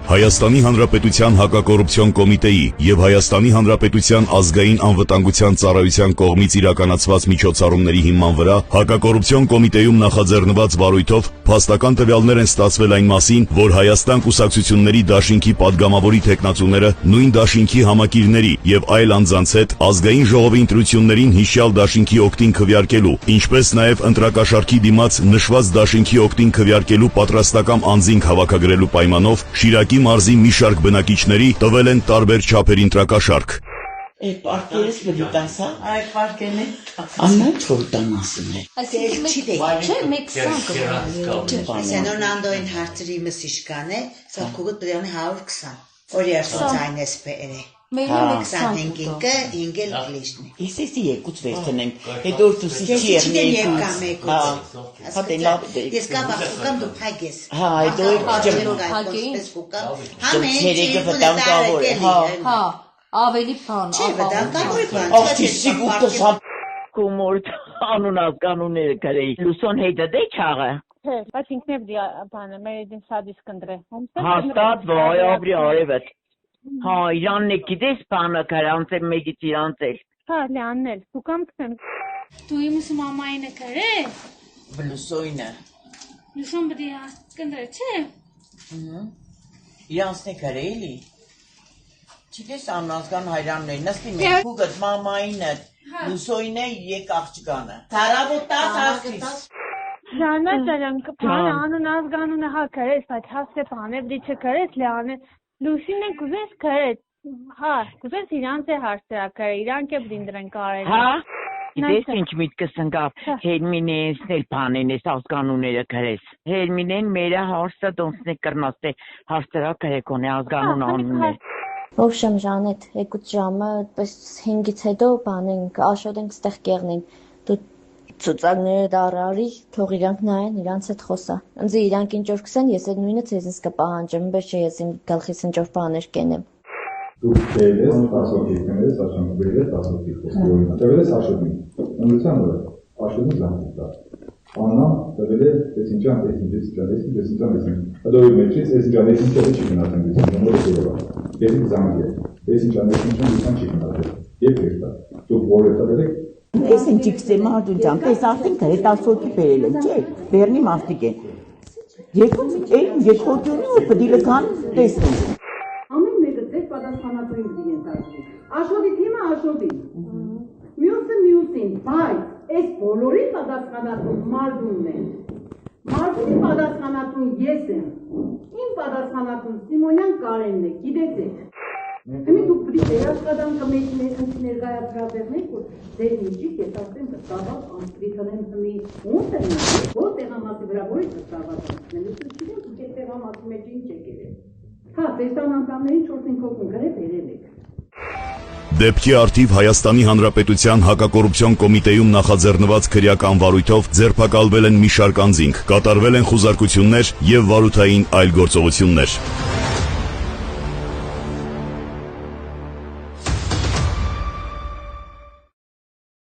Հայաստանի Հանրապետության հակակոռուպցիոն կոմիտեի և Հայաստանի Հանրապետության ազգային անվտանգության ծառայության կողմից իրականացված միջոցառումների հիման վրա հակակոռուպցիոն կոմիտեում նախաձեռնված վարույթով փաստական տվյալներ են ստացվել այն մասին, որ Հայաստան կուսակցությունների դաշինքի падգամավորի թեկնածուները նույն դաշինքի համակիրների և այլ անձանց հետ ազգային ժողովի ընտրություններին հիշյալ դաշինքի օգտին քվեարկելու, ինչպես նաև ընտրակաշառքի դիմաց նշված դաշինքի օգտին քվեարկելու պատրաստակամ անձինք հավաքագրելու պայմանով Շիրակի մարզի մի շարք բնակիչների տվել են տարբեր չափերի ընտրակաշառք։ Այդ պարկերս բդիտանս, հա? Այդ պարկերն է։ Աննան չորտան ասում է։ Չէ, մեկ սան Սենոնանդոյին հարցրի մսիշկան է, սա կուգուտ բդյանի 120։ Որի արսոց այն ես պերը։ Մերի մեկ սան 25-ինքը ինգել գլիշնի։ Իսեսի եկուց վերցնենք, հետո դուսի չի եղնի Ես կա բախուկամ դու փայգ ես։ Հա, հետո չերեկը վտանգավոր է, հա, ավելի բան, Չէ, վտանգավոր է բան, աղջի սիգուտոս կումորդ անունած կանունները կրեի, լուսոն հետը դե չաղը։ Չէ, բայց ինքն է բանը, մեր իդին սադիս կնդրե։ Հաստատ վայ ապրի արևդ։ Հա, իրանն է գիտես բանը կրանց է մեգից իրանց էլ։ Հա, լյանն էլ, դու կամ կտեն։ Դու իմուս մամայինը կրե։ Լուսոյնը։ Լուսոն բդի կնդրե, չէ։ Իրանցն է կրեելի։ Չիտես անազգան հայրաններ, նստի մեր հուգըտ մամայինը, լուսոյնը եկ աղջկանը։ Թարավոտաս ասիս։ Ժանա ճարան կպան, անուն ազգանունը հա կրես, այդ հասե պան է, բդի չկրես, լյանը։ Լուսին են կուզես կրեց, հա, կուզես իրանց է հարցրակը, իրանք է բդինդրեն կարել։ Հա, գիտես ինչ միտքս ընկավ, Հերմինենսն էլ բանեն ես ազգանուները կրես, Հերմինեն մերը հարսը դոնսն է կրնաստ է հարցրակը հեկոն է ազգանուն անուն է։ Ոբշեմ Ժանետ, եկուց ժամը, պես 5-ից հետո բանենք, աշոտ ենք ստեղ կեղնենք, դու ծուծակները դարարի, թող իրանք նայեն, իրանց հետ խոսա։ Ընձի իրանք ինչ-որ կսեն, ես այդ նույնը ձեզնից կպահանջեմ, բայց չէ ես իմ գլխից ինչ-որ բաներ կենեմ։ Դու տվել ես, 10 հոգի կներես, աշոտ բերել ես, 10 հոգի խոսքի օրինակ։ Տվել ես աշոտին, ընդրության վրա, աշոտին զանգ տա։ Աննա տվել է տեսինջան, հետո մեջից տեսինջան, չի գնացել տեսինջան, որը դուրը։ Տեսինջ զանգ է, տեսինջան, լուսան չի գնացել։ Եվ կերտա, դու որ է տվել եք Ես են ճիքսեմ արդուն ճան, պես արդին կրե 10 հոգի բերել են, չէ, բերնի մարդիկ են։ Եկ հոգյունի ու պդիլը կան տեսնում։ Ամեն մեկը ձեր պատասխանատուին պդի ենթարկվի։ Աշոտի թիմը աշոտին, մյուսը մյուսին, բայց այս բոլորի պատասխանատուն մարդունն են։ Մարդունի պատասխանատուն ես եմ, իմ պատասխանատուն Սիմոնյան Կարենն է, գիտեցեք։ Հիմի դուք պդի երաշխադանքը մեջ ներգայացրատեղնեք, որ ձեր միջիկ ես ասեմ կստավակ անսպրիթանեմ հմի ոնց է նասել, որ տեղամասի վրա որի կստավակ անցնել, ուսը չիրեմ դուք է տեղամասի մեջ ինչ եք երել։ Հա, տեսան անդամներին 4-5 հոգուն գրե բերել եք։ Դեպքի արդիվ Հայաստանի Հանրապետության հակակոռուպցիոն կոմիտեում նախաձեռնված քրեական վարույթով ձերբակալվել են մի շարք անձինք, կատարվել են խուզարկություններ և վարութային այլ գործողություններ։